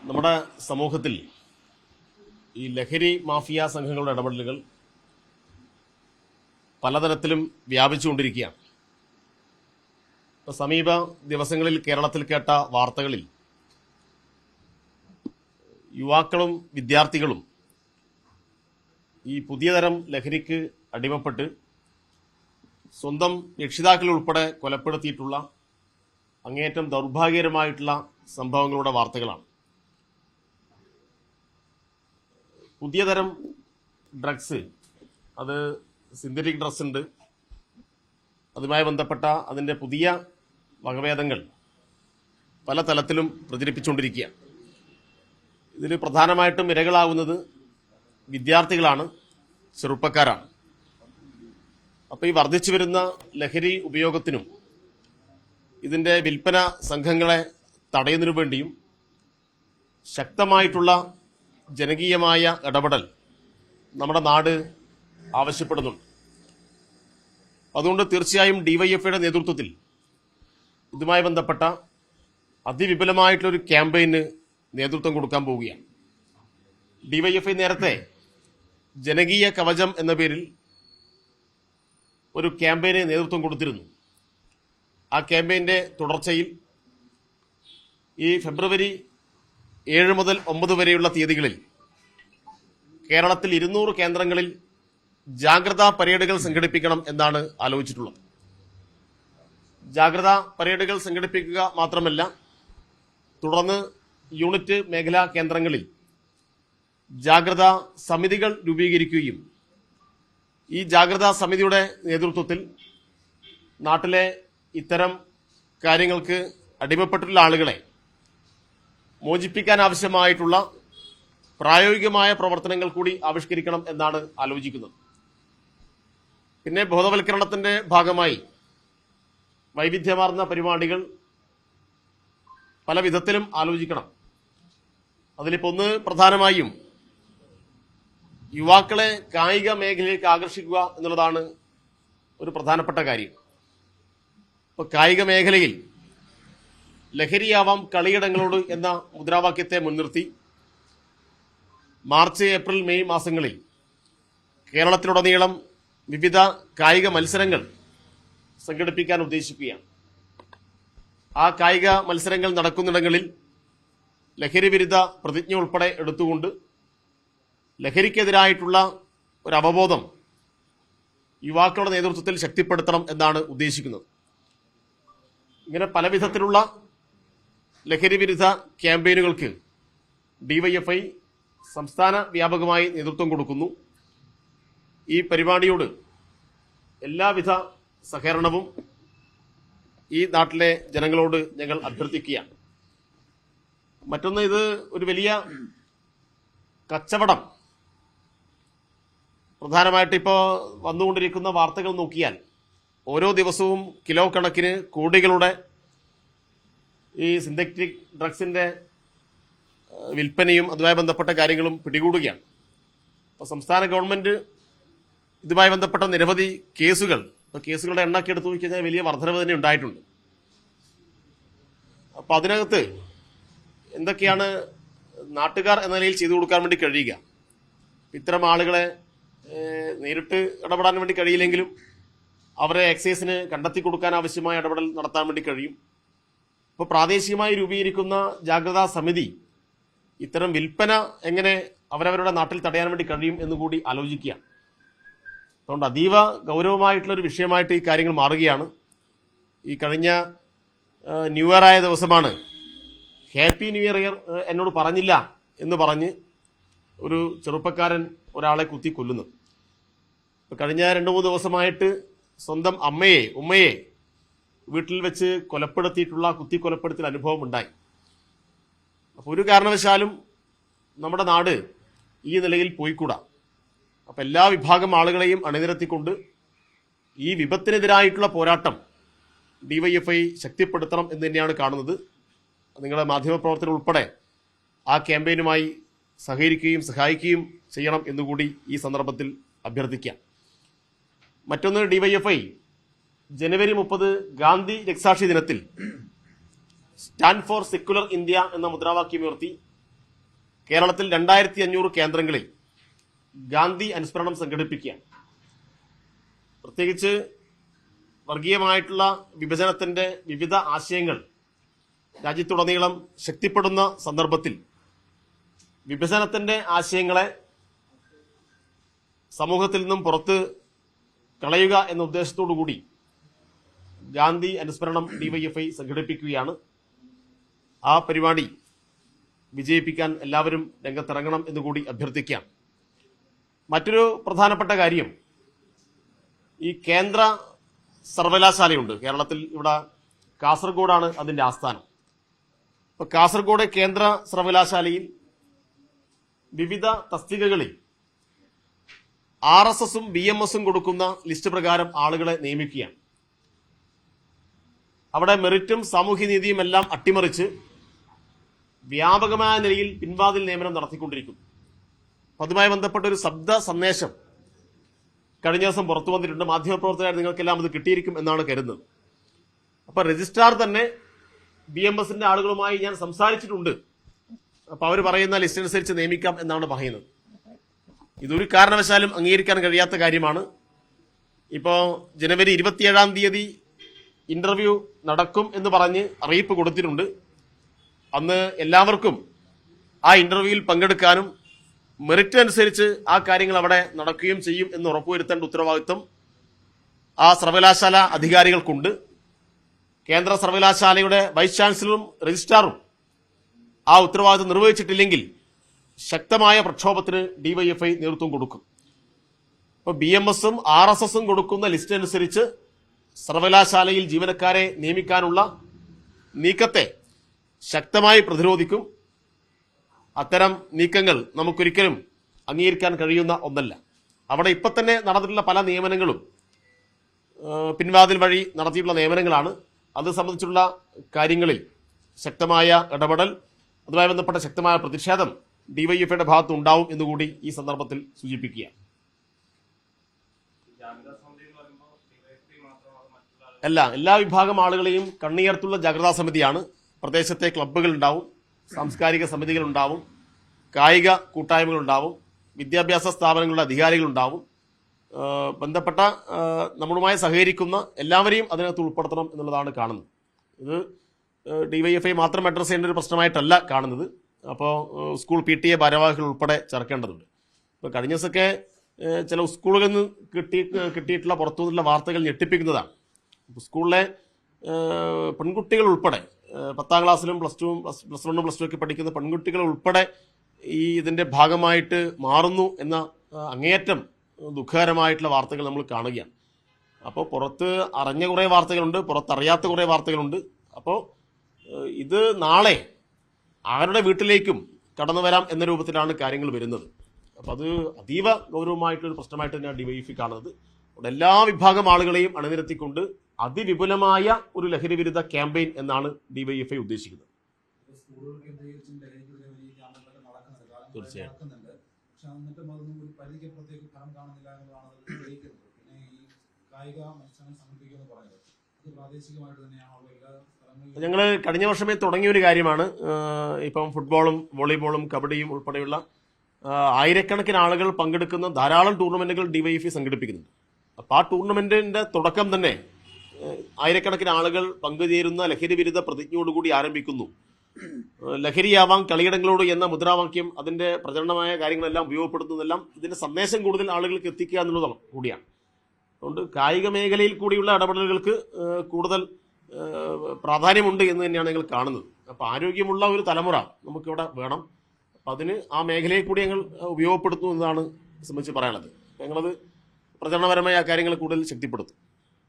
നമ്മുടെ സമൂഹത്തിൽ ഈ ലഹരി മാഫിയ സംഘങ്ങളുടെ ഇടപെടലുകൾ പലതരത്തിലും വ്യാപിച്ചുകൊണ്ടിരിക്കുകയാണ്. സമീപ ദിവസങ്ങളിൽ കേരളത്തിൽ കേട്ട വാർത്തകളിൽ യുവാക്കളും വിദ്യാർത്ഥികളും ഈ പുതിയ തരം ലഹരിക്ക് അടിമപ്പെട്ട് സ്വന്തം രക്ഷിതാക്കൾ ഉൾപ്പെടെ കൊലപ്പെടുത്തിയിട്ടുള്ള അങ്ങേയറ്റം ദൗർഭാഗ്യകരമായിട്ടുള്ള സംഭവങ്ങളുടെ വാർത്തകളാണ്. പുതിയ തരം ഡ്രഗ്സ്, അത് സിന്തറ്റിക് ഡ്രഗ്സ് ഉണ്ട്, അതുമായി ബന്ധപ്പെട്ട അതിൻ്റെ പുതിയ വകഭേദങ്ങൾ പല തലത്തിലും പ്രചരിപ്പിച്ചുകൊണ്ടിരിക്കുകയാണ്. ഇതിൽ പ്രധാനമായിട്ടും ഇരകളാവുന്നത് വിദ്യാർത്ഥികളാണ്, ചെറുപ്പക്കാരാണ്. അപ്പോൾ ഈ വർദ്ധിച്ചു വരുന്ന ലഹരി ഉപയോഗത്തിനും ഇതിൻ്റെ വിൽപ്പന സംഘങ്ങളെ തടയുന്നതിനു വേണ്ടിയും ശക്തമായിട്ടുള്ള ജനകീയമായ ഇടപെടൽ നമ്മുടെ നാട് ആവശ്യപ്പെടുന്നുണ്ട്. അതുകൊണ്ട് തീർച്ചയായും ഡിവൈഎഫ്ഐയുടെ നേതൃത്വത്തിൽ ഇതുമായി ബന്ധപ്പെട്ട അതിവിപുലമായിട്ടുള്ളൊരു ക്യാമ്പയിന് നേതൃത്വം കൊടുക്കാൻ പോവുകയാണ്. ഡിവൈഎഫ്ഐ നേരത്തെ ജനകീയ കവചം എന്ന പേരിൽ ഒരു ക്യാമ്പയിന് നേതൃത്വം കൊടുത്തിരുന്നു. ആ ക്യാമ്പയിൻ്റെ തുടർച്ചയിൽ ഈ ഫെബ്രുവരി 7 മുതൽ 9 വരെയുള്ള തീയതികളിൽ കേരളത്തിൽ 200 കേന്ദ്രങ്ങളിൽ ജാഗ്രതാ പരേഡുകൾ സംഘടിപ്പിക്കണം എന്നാണ് ആലോചിച്ചിട്ടുള്ളത്. ജാഗ്രതാ പരേഡുകൾ സംഘടിപ്പിക്കുക മാത്രമല്ല, തുടർന്ന് യൂണിറ്റ് മേഖലാ കേന്ദ്രങ്ങളിൽ ജാഗ്രതാ സമിതികൾ രൂപീകരിക്കുകയും ഈ ജാഗ്രതാ സമിതിയുടെ നേതൃത്വത്തിൽ നാട്ടിലെ ഇത്തരം കാര്യങ്ങൾക്ക് അടിമപ്പെട്ടിട്ടുള്ള ആളുകളെ മോചിപ്പിക്കാൻ ആവശ്യമായിട്ടുള്ള പ്രായോഗികമായ പ്രവർത്തനങ്ങൾ കൂടി ആവിഷ്കരിക്കണം എന്നാണ് ആലോചിക്കുന്നത്. പിന്നെ ബോധവൽക്കരണത്തിന്റെ ഭാഗമായി വൈവിധ്യമാർന്ന പരിപാടികൾ പല വിധത്തിലും ആലോചിക്കണം. അതിലിപ്പോൾ ഒന്ന് പ്രധാനമായും യുവാക്കളെ കായിക മേഖലയിലേക്ക് ആകർഷിക്കുക എന്നുള്ളതാണ് ഒരു പ്രധാനപ്പെട്ട കാര്യം. ഇപ്പോൾ കായിക മേഖലയിൽ ലഹരിയാവാം കളിയിടങ്ങളോട് എന്ന മുദ്രാവാക്യത്തെ മുൻനിർത്തി മാർച്ച്, ഏപ്രിൽ, മെയ് മാസങ്ങളിൽ കേരളത്തിലുടനീളം വിവിധ കായിക മത്സരങ്ങൾ സംഘടിപ്പിക്കാൻ ഉദ്ദേശിക്കുകയാണ്. ആ കായിക മത്സരങ്ങൾ നടക്കുന്നിടങ്ങളിൽ ലഹരി വിരുദ്ധ പ്രതിജ്ഞ ഉൾപ്പെടെ എടുത്തുകൊണ്ട് ലഹരിക്കെതിരായിട്ടുള്ള ഒരു അവബോധം യുവാക്കളുടെ നേതൃത്വത്തിൽ ശക്തിപ്പെടുത്തണം എന്നാണ് ഉദ്ദേശിക്കുന്നത്. ഇങ്ങനെ പല വിധത്തിലുള്ള ലഹരി വിരുദ്ധ ക്യാമ്പയിനുകൾക്ക് ഡിവൈഎഫ്ഐ സംസ്ഥാന വ്യാപകമായി നേതൃത്വം കൊടുക്കുന്നു. ഈ പരിപാടിയോട് എല്ലാവിധ സഹകരണവും ഈ നാട്ടിലെ ജനങ്ങളോട് ഞങ്ങൾ അഭ്യർത്ഥിക്കുകയാണ്. മറ്റൊന്ന്, ഇത് ഒരു വലിയ കച്ചവടം, പ്രധാനമായിട്ട് ഇപ്പോൾ വന്നുകൊണ്ടിരിക്കുന്ന വാർത്തകൾ നോക്കിയാൽ ഓരോ ദിവസവും കിലോ കണക്കിന് കോടികളുടെ ഈ സിന്തറ്റിക് ഡ്രഗ്സിന്റെ വിൽപ്പനയും അതുമായി ബന്ധപ്പെട്ട കാര്യങ്ങളും പിടികൂടുകയാണ്. അപ്പോൾ സംസ്ഥാന ഗവൺമെന്റ് ഇതുമായി ബന്ധപ്പെട്ട നിരവധി കേസുകളുടെ എണ്ണൊക്കെ എടുത്തു നോക്കിക്കഴിഞ്ഞാൽ വലിയ വർധനവ് തന്നെ ഉണ്ടായിട്ടുണ്ട്. അപ്പോൾ അതിനകത്ത് എന്തൊക്കെയാണ് നാട്ടുകാർ എന്ന നിലയിൽ ചെയ്തു കൊടുക്കാൻ വേണ്ടി കഴിയുക? ഇത്തരം ആളുകളെ നേരിട്ട് ഇടപെടാൻ വേണ്ടി കഴിയില്ലെങ്കിലും അവരെ എക്സൈസിന് കണ്ടെത്തി കൊടുക്കാൻ ആവശ്യമായ ഇടപെടൽ നടത്താൻ വേണ്ടി കഴിയും. ഇപ്പോൾ പ്രാദേശികമായി രൂപീകരിക്കുന്ന ജാഗ്രതാ സമിതി ഇത്തരം വിൽപ്പന എങ്ങനെ അവരവരുടെ നാട്ടിൽ തടയാൻ വേണ്ടി കഴിയും എന്നുകൂടി ആലോചിക്കുകയാണ്. അതുകൊണ്ട് അതീവ ഗൗരവമായിട്ടുള്ളൊരു വിഷയമായിട്ട് ഈ കാര്യങ്ങൾ മാറുകയാണ്. ഈ കഴിഞ്ഞ ന്യൂ ഇയർ ആയ ദിവസമാണ് ഹാപ്പി ന്യൂ ഇയർ എന്നോട് പറഞ്ഞില്ല എന്ന് പറഞ്ഞ് ഒരു ചെറുപ്പക്കാരൻ ഒരാളെ കുത്തി കൊല്ലുന്നു. കഴിഞ്ഞ 2-3 ദിവസമായിട്ട് സ്വന്തം ഉമ്മയെ വീട്ടിൽ വെച്ച് കുത്തി കൊലപ്പെടുത്തിയ അനുഭവം ഉണ്ടായി. അപ്പോൾ ഒരു കാരണവശാലും നമ്മുടെ നാട് ഈ നിലയിൽ പോയിക്കൂടാ. അപ്പം എല്ലാ വിഭാഗം ആളുകളെയും അണിനിരത്തിക്കൊണ്ട് ഈ വിപത്തിനെതിരായിട്ടുള്ള പോരാട്ടം ഡിവൈഎഫ്ഐ ശക്തിപ്പെടുത്തണം എന്ന് തന്നെയാണ് കാണുന്നത്. നിങ്ങളുടെ മാധ്യമപ്രവർത്തകർ ഉൾപ്പെടെ ആ ക്യാമ്പയിനുമായി സഹകരിക്കുകയും സഹായിക്കുകയും ചെയ്യണം എന്നുകൂടി ഈ സന്ദർഭത്തിൽ അഭ്യർത്ഥിക്കാം. മറ്റൊന്ന്, ഡിവൈഎഫ്ഐ ജനുവരി 30 ഗാന്ധി രക്തസാക്ഷി ദിനത്തിൽ സ്റ്റാൻഡ് ഫോർ സെക്യുലർ ഇന്ത്യ എന്ന മുദ്രാവാക്യമുയർത്തി കേരളത്തിൽ 2500 കേന്ദ്രങ്ങളിൽ ഗാന്ധി അനുസ്മരണം സംഘടിപ്പിക്കുകയാണ്. പ്രത്യേകിച്ച് വർഗീയമായിട്ടുള്ള വിഭജനത്തിന്റെ വിവിധ ആശയങ്ങൾ രാജ്യത്തുടനീളം ശക്തിപ്പെടുന്ന സന്ദർഭത്തിൽ വിഭജനത്തിന്റെ ആശയങ്ങളെ സമൂഹത്തിൽ നിന്നും പുറത്ത് കളയുക എന്ന ഉദ്ദേശത്തോടു കൂടി ഗാന്ധി അനുസ്മരണം ഡിവൈഎഫ്ഐ സംഘടിപ്പിക്കുകയാണ്. ആ പരിപാടി വിജയിപ്പിക്കാൻ എല്ലാവരും രംഗത്തിറങ്ങണം എന്നുകൂടി അഭ്യർത്ഥിക്കാം. മറ്റൊരു പ്രധാനപ്പെട്ട കാര്യം, ഈ കേന്ദ്ര സർവകലാശാലയുണ്ട് കേരളത്തിൽ. ഇവിടെ കാസർഗോഡാണ് അതിന്റെ ആസ്ഥാനം. ഇപ്പൊ കാസർഗോഡ് കേന്ദ്ര സർവകലാശാലയിൽ വിവിധ തസ്തികകളിൽ RSSും BMSും കൊടുക്കുന്ന ലിസ്റ്റ് പ്രകാരം ആളുകളെ നിയമിക്കുകയാണ്. അവിടെ മെറിറ്റും സാമൂഹ്യനീതിയും എല്ലാം അട്ടിമറിച്ച് വ്യാപകമായ നിലയിൽ പിൻവാതിൽ നിയമനം നടത്തിക്കൊണ്ടിരിക്കുന്നു. അതുമായി ബന്ധപ്പെട്ട ഒരു ശബ്ദ സന്ദേശം കഴിഞ്ഞ ദിവസം പുറത്തു വന്നിട്ടുണ്ട്. മാധ്യമപ്രവർത്തകർ നിങ്ങൾക്കെല്ലാം അത് കിട്ടിയിരിക്കും എന്നാണ് കരുതുന്നത്. അപ്പൊ രജിസ്ട്രാർ തന്നെ BMSന്റെ ആളുകളുമായി ഞാൻ സംസാരിച്ചിട്ടുണ്ട്, അപ്പൊ അവർ പറയുന്ന ലിസ്റ്റ് അനുസരിച്ച് നിയമിക്കാം എന്നാണ് പറയുന്നത്. ഇതൊരു കാരണവശാലും അംഗീകരിക്കാൻ കഴിയാത്ത കാര്യമാണ്. ഇപ്പോൾ ജനുവരി 27-ാം തീയതി ഇന്റർവ്യൂ നടക്കും എന്ന് പറഞ്ഞ് അറിയിപ്പ് കൊടുത്തിട്ടുണ്ട്. അന്ന് എല്ലാവർക്കും ആ ഇന്റർവ്യൂവിൽ പങ്കെടുക്കാനും മെറിറ്റ് അനുസരിച്ച് ആ കാര്യങ്ങൾ അവിടെ നടക്കുകയും ചെയ്യും എന്ന് ഉറപ്പുവരുത്തേണ്ട ഉത്തരവാദിത്വം ആ സർവകലാശാല അധികാരികൾക്കുണ്ട്. കേന്ദ്ര സർവകലാശാലയുടെ വൈസ് ചാൻസലറും രജിസ്ട്രാറും ആ ഉത്തരവാദിത്വം നിർവഹിച്ചിട്ടില്ലെങ്കിൽ ശക്തമായ പ്രക്ഷോഭത്തിന് ഡിവൈഎഫ്ഐ നേതൃത്വം കൊടുക്കും. ഇപ്പോൾ BMSും RSSും കൊടുക്കുന്ന ലിസ്റ്റ് അനുസരിച്ച് സർവകലാശാലയിൽ ജീവനക്കാരെ നിയമിക്കാനുള്ള നീക്കത്തെ ശക്തമായി പ്രതിരോധിക്കും. അത്തരം നീക്കങ്ങൾ നമുക്കൊരിക്കലും അംഗീകരിക്കാൻ കഴിയുന്ന ഒന്നല്ല. അവിടെ ഇപ്പൊ തന്നെ നടന്നിട്ടുള്ള പല നിയമനങ്ങളും പിൻവാതിൽ വഴി നടത്തിയിട്ടുള്ള നിയമനങ്ങളാണ്. അത് സംബന്ധിച്ചുള്ള കാര്യങ്ങളിൽ ശക്തമായ ഇടപെടൽ, അതുമായി ബന്ധപ്പെട്ട ശക്തമായ പ്രതിഷേധം ഡിവൈഎഫ്ഐയുടെ ഭാഗത്ത് ഉണ്ടാവും എന്നുകൂടി ഈ സന്ദർഭത്തിൽ സൂചിപ്പിക്കുക. എല്ലാ വിഭാഗം ആളുകളെയും കണ്ണുയർത്തുള്ള ജാഗ്രതാ സമിതിയാണ്. പ്രദേശത്തെ ക്ലബ്ബുകൾ ഉണ്ടാവും, സാംസ്കാരിക സമിതികൾ ഉണ്ടാവും, കായിക കൂട്ടായ്മകൾ ഉണ്ടാവും, വിദ്യാഭ്യാസ സ്ഥാപനങ്ങളുടെ അധികാരികൾ ഉണ്ടാവും. ബന്ധപ്പെട്ട നമ്മളുമായി സഹകരിക്കുന്ന എല്ലാവരെയും അതിനകത്ത് ഉൾപ്പെടുത്തണം എന്നുള്ളതാണ് കാണുന്നത്. ഇത് ഡിവൈഎഫ്ഐ മാത്രം അഡ്രസ് ചെയ്യേണ്ട ഒരു പ്രശ്നമായിട്ടല്ല കാണുന്നത്. അപ്പോൾ സ്കൂൾ PTA ഭാരവാഹികൾ ഉൾപ്പെടെ ചേർക്കേണ്ടതുണ്ട്. ഇപ്പോൾ കഴിഞ്ഞ ദിവസമൊക്കെ ചില സ്കൂളുകളിൽ നിന്ന് കിട്ടിയിട്ടുള്ള പുറത്തു നിന്നുള്ള വാർത്തകൾ ഞെട്ടിപ്പിക്കുന്നതാണ്. സ്കൂളിലെ പെൺകുട്ടികൾ ഉൾപ്പെടെ 10ാം ക്ലാസ്സിലും +2, +1, +2 ഒക്കെ പഠിക്കുന്ന പെൺകുട്ടികൾ ഉൾപ്പെടെ ഈ ഇതിന്റെ ഭാഗമായിട്ട് മാറുന്നു എന്ന അങ്ങേയറ്റം ദുഃഖകരമായിട്ടുള്ള വാർത്തകൾ നമ്മൾ കാണുകയാണ്. അപ്പോൾ പുറത്ത് അറിഞ്ഞ കുറേ വാർത്തകളുണ്ട്, പുറത്തറിയാത്ത കുറേ വാർത്തകളുണ്ട്. അപ്പോൾ ഇത് നാളെ ആരുടെ വീട്ടിലേക്കും കടന്നു വരാം എന്ന രൂപത്തിലാണ് കാര്യങ്ങൾ വരുന്നത്. അപ്പം അത് അതീവ ഗൗരവമായിട്ടൊരു പ്രശ്നമായിട്ട് തന്നെയാണ് ഡിവൈഎഫ്ഐ കാണുന്നത്. അവിടെ എല്ലാ വിഭാഗം ആളുകളെയും അണിനിരത്തിക്കൊണ്ട് അതിവിപുലമായ ഒരു ലഹരി വിരുദ്ധ ക്യാമ്പയിൻ എന്നാണ് ഡിവൈഎഫ്ഐ ഉദ്ദേശിക്കുന്നത്. തീർച്ചയായും ഞങ്ങൾ കഴിഞ്ഞ വർഷമേ തുടങ്ങിയ ഒരു കാര്യമാണ്. ഇപ്പം ഫുട്ബോളും വോളിബോളും കബഡിയും ഉൾപ്പെടെയുള്ള ആയിരക്കണക്കിന് ആളുകൾ പങ്കെടുക്കുന്ന ധാരാളം ടൂർണമെന്റുകൾ ഡിവൈഎഫ്ഐ സംഘടിപ്പിക്കുന്നുണ്ട്. അപ്പോൾ ആ ടൂർണമെന്റിന്റെ തുടക്കം തന്നെ ആയിരക്കണക്കിന് ആളുകൾ പങ്കുചേരുന്ന ലഹരി വിരുദ്ധ പ്രതിജ്ഞയോടുകൂടി ആരംഭിക്കുന്നു. ലഹരിയാവാം കളിയിടങ്ങളോട് എന്ന മുദ്രാവാക്യം, അതിന്റെ പ്രചരണമായ കാര്യങ്ങളെല്ലാം ഉപയോഗപ്പെടുത്തുന്നതെല്ലാം ഇതിന്റെ സന്ദേശം കൂടുതൽ ആളുകൾക്ക് എത്തിക്കുക എന്നുള്ളതാണ് കൂടിയാണ്. അതുകൊണ്ട് കായിക മേഖലയിൽ കൂടിയുള്ള ഇടപെടലുകൾക്ക് കൂടുതൽ പ്രാധാന്യമുണ്ട് എന്ന് തന്നെയാണ് ഞങ്ങൾ കാണുന്നത്. അപ്പോൾ ആരോഗ്യമുള്ള ഒരു തലമുറ നമുക്കിവിടെ വേണം. അപ്പം അതിന് ആ മേഖലയെ കൂടി ഞങ്ങൾ ഉപയോഗപ്പെടുത്തുന്നു എന്നതാണ് സംബന്ധിച്ച് പറയാനുള്ളത്. ഞങ്ങളത് പ്രചരണപരമായ ആ കാര്യങ്ങൾ കൂടുതൽ ശക്തിപ്പെടുത്തും.